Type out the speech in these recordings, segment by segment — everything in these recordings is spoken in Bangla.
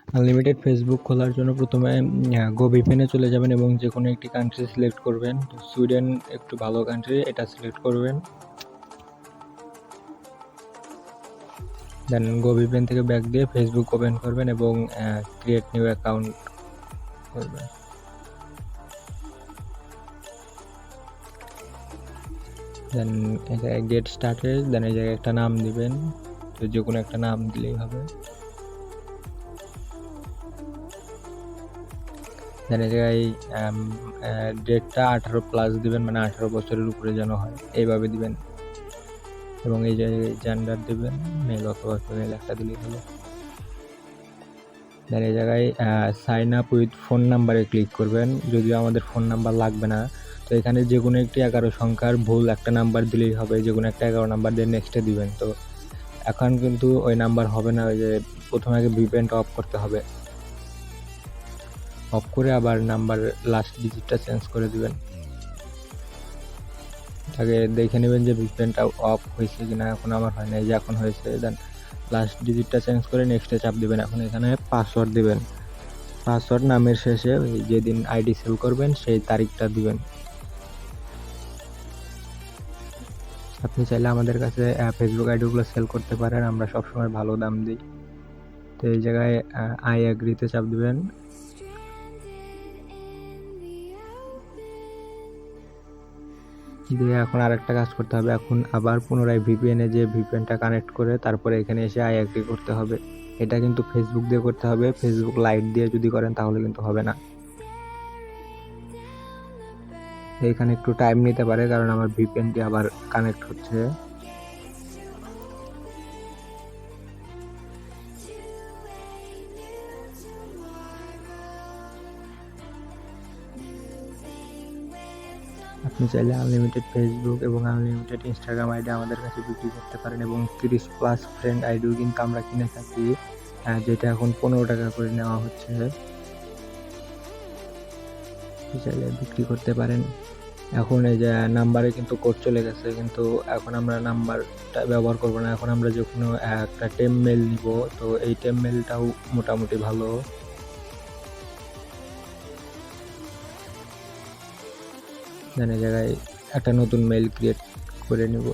আনলিমিটেড ফেসবুক খোলার জন্য প্রথমে গো ভিপিএনে চলে যাবেন এবং যে কোনো একটি কান্ট্রি সিলেক্ট করবেন। তো সুইডেন একটু ভালো কান্ট্রি, এটা সিলেক্ট করবেন। দেন গো ভিপিএন থেকে ব্যাক দিয়ে ফেসবুক ওপেন করবেন এবং ক্রিয়েট নিউ অ্যাকাউন্ট করবেন। দেন এই জায়গায় গেট স্টার্টেড, দেন এই জায়গায় একটা নাম দিবেন, তো যে কোনো একটা নাম দিলেই হবে। দেন এই জায়গায় ডেটটা 18+ দিবেন, মানে 18 বছরের উপরে যেন হয়, এইভাবে দিবেন। এবং এই জায়গায় জেন্ডার দিবেন, মেল অথবা ফিমেল একটা দিলেই হলো। দেন এই জায়গায় সাইন আপ উইথ ফোন নাম্বারে ক্লিক করবেন। যদিও আমাদের ফোন নাম্বার লাগবে না, তো এখানে যে কোনো একটি 11 সংখ্যার ভুল একটা নাম্বার দিলেই হবে, যে কোনো একটা 11 নাম্বার দিয়ে নেক্সটে দিবেন। তো এখন কিন্তু ওই নাম্বার হবে না, ওই যে প্রথমে আগে ভিপিএনটা অফ করতে হবে, অফ করে আবার নাম্বার লাস্ট ডিজিটটা চেঞ্জ করে দিবেন। আগে দেখে নেবেন যে ভিপিএনটা অফ হয়েছে কিনা। এখন আমার হয় না, এই যে এখন হয়েছে। দেন লাস্ট ডিজিটটা চেঞ্জ করে নেক্সটে চাপ দিবেন। এখন এখানে পাসওয়ার্ড দিবেন, পাসওয়ার্ড নামের শেষে ওই যেদিন আইডি সেল করবেন সেই তারিখটা দিবেন। আপনি চাইলে আমাদের কাছে ফেসবুক আইডিগুলো সেল করতে পারেন, আমরা সবসময় ভালো দাম দিই। তো এই জায়গায় আই অ্যাগ্রিতে চাপ দিবেন। দিয়ে এখন আরেকটা কাজ করতে হবে, এখন আবার পুনরায় ভিপিএনে যে ভিপিএনটা কানেক্ট করে তারপরে এখানে এসে আই অ্যাগ্রি করতে হবে। এটা কিন্তু ফেসবুক দিয়ে করতে হবে, ফেসবুক লাইট দিয়ে যদি করেন তাহলে কিন্তু হবে না। এখানে একটু টাইম নিতে পারে, কারণ আমার ভিপিএনটি আবার কানেক্ট হচ্ছে। আপনি চাইলে আনলিমিটেড ফেসবুক এবং আনলিমিটেড ইনস্টাগ্রাম আইডি আমাদের কাছে বিক্রি করতে পারেন, এবং 30+ ফ্রেন্ড আইডিও কিন্তু আমরা কিনে থাকি, যেটা এখন 15 টাকা করে নেওয়া হচ্ছে। চাইলে বিক্রি করতে পারেন। এখন এই যে নাম্বারে কিন্তু কোড চলে গেছে, কিন্তু এখন আমরা নাম্বারটা ব্যবহার করব না। এখন আমরা যে কোনো একটা টেম মেল নিব, তো এই টেম মেলটাও মোটামুটি ভালো। দেন এই জায়গায় একটা নতুন মেল ক্রিয়েট করে নিব।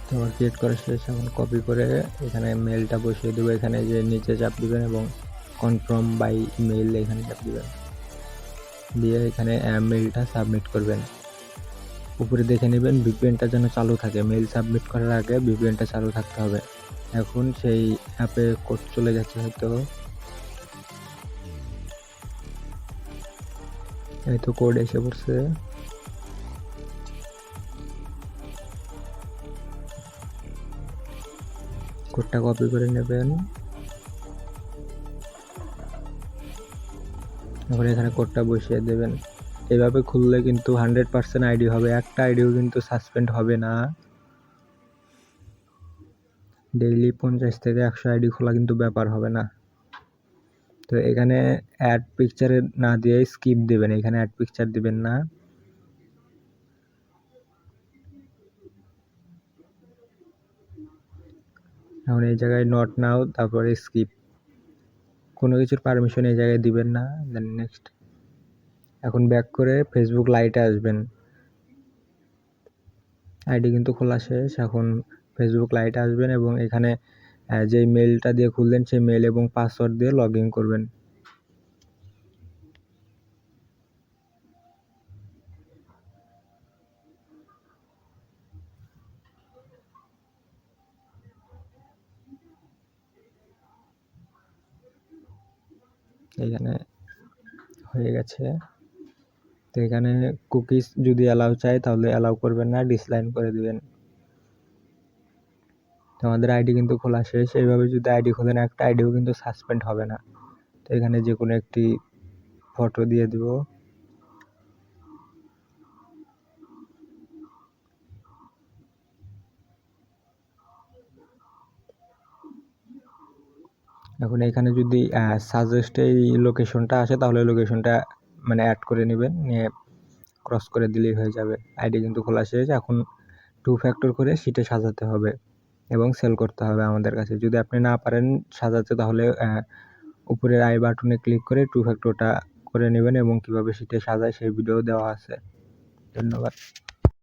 তো আমার ক্রিয়েট করা শেষ। এখন কপি করে এখানে মেলটা বসিয়ে দেবো। এখানে যে নিচে চাপ দিবেন এবং কনফার্ম বাই ইমেল এখানে চাপ দিবেন, দিয়ে এখানে মেলটা সাবমিট করবেন। উপরে দেখে নেবেন ভিপিএনটা যেন চালু থাকে, মেল সাবমিট করার আগে ভিপিএনটা চালু থাকতে হবে। এখন সেই অ্যাপে কোড চলে যাচ্ছে হয়তো, এই তো কোড এসে পড়ছে। কোডটা কপি করে নেবেন, এখন এখানে কোডটা বসিয়ে দেবেন। এভাবে খুললে কিন্তু 100% আইডি হবে, একটা আইডিও কিন্তু সাসপেন্ড হবে না। ডেইলি 50 থেকে 100 আইডি খোলা কিন্তু ব্যাপার হবে না। তো এখানে অ্যাড পিকচারে না দিয়ে স্কিপ দেবেন, এখানে অ্যাড পিকচার দিবেন না। এখন এই জায়গায় নট নাও, তারপরে স্কিপ, কোনো কিছুর পারমিশন এই জায়গায় দিবেন না। Then next. এখন ব্যাক করে ফেসবুক লাইটে আসবেন। আইডি কিন্তু খোলা শেষ। এখন ফেসবুক লাইটে আসবেন এবং এখানে যেই মেলটা দিয়ে খুললেন সেই মেল এবং পাসওয়ার্ড দিয়ে লগ ইন করবেন। এখানে হয়ে গেছে। তো এখানে কুকিজ যদি অ্যালাউ চাই তাহলে অ্যালাউ করবেন না, ডিসলাইন করে দিবেন। তো আমাদের আইডি কিন্তু খোলা শেষ। এইভাবে যদি আইডি খোলেন একটা আইডিও কিন্তু সাসপেন্ড হবে না। তো এখানে যে কোনো একটি ফটো দিয়ে দিব। এখন এখানে যদি সাজেস্ট এই লোকেশনটা আসে তাহলে লোকেশনটা মানে অ্যাড করে নেবেন, নিয়ে ক্রস করে দিলেই হয়ে যাবে। আইডি কিন্তু খোলা শেষ। এখন 2 ফ্যাক্টর করে শিটে সাজাতে হবে এবং সেল করতে হবে আমাদের কাছে। যদি আপনি না পারেন সাজাতে তাহলে উপরের আই বাটনে ক্লিক করে 2 ফ্যাক্টরটা করে নেবেন এবং কিভাবে শিটে সাজায় সেই ভিডিও দেওয়া আছে। ধন্যবাদ।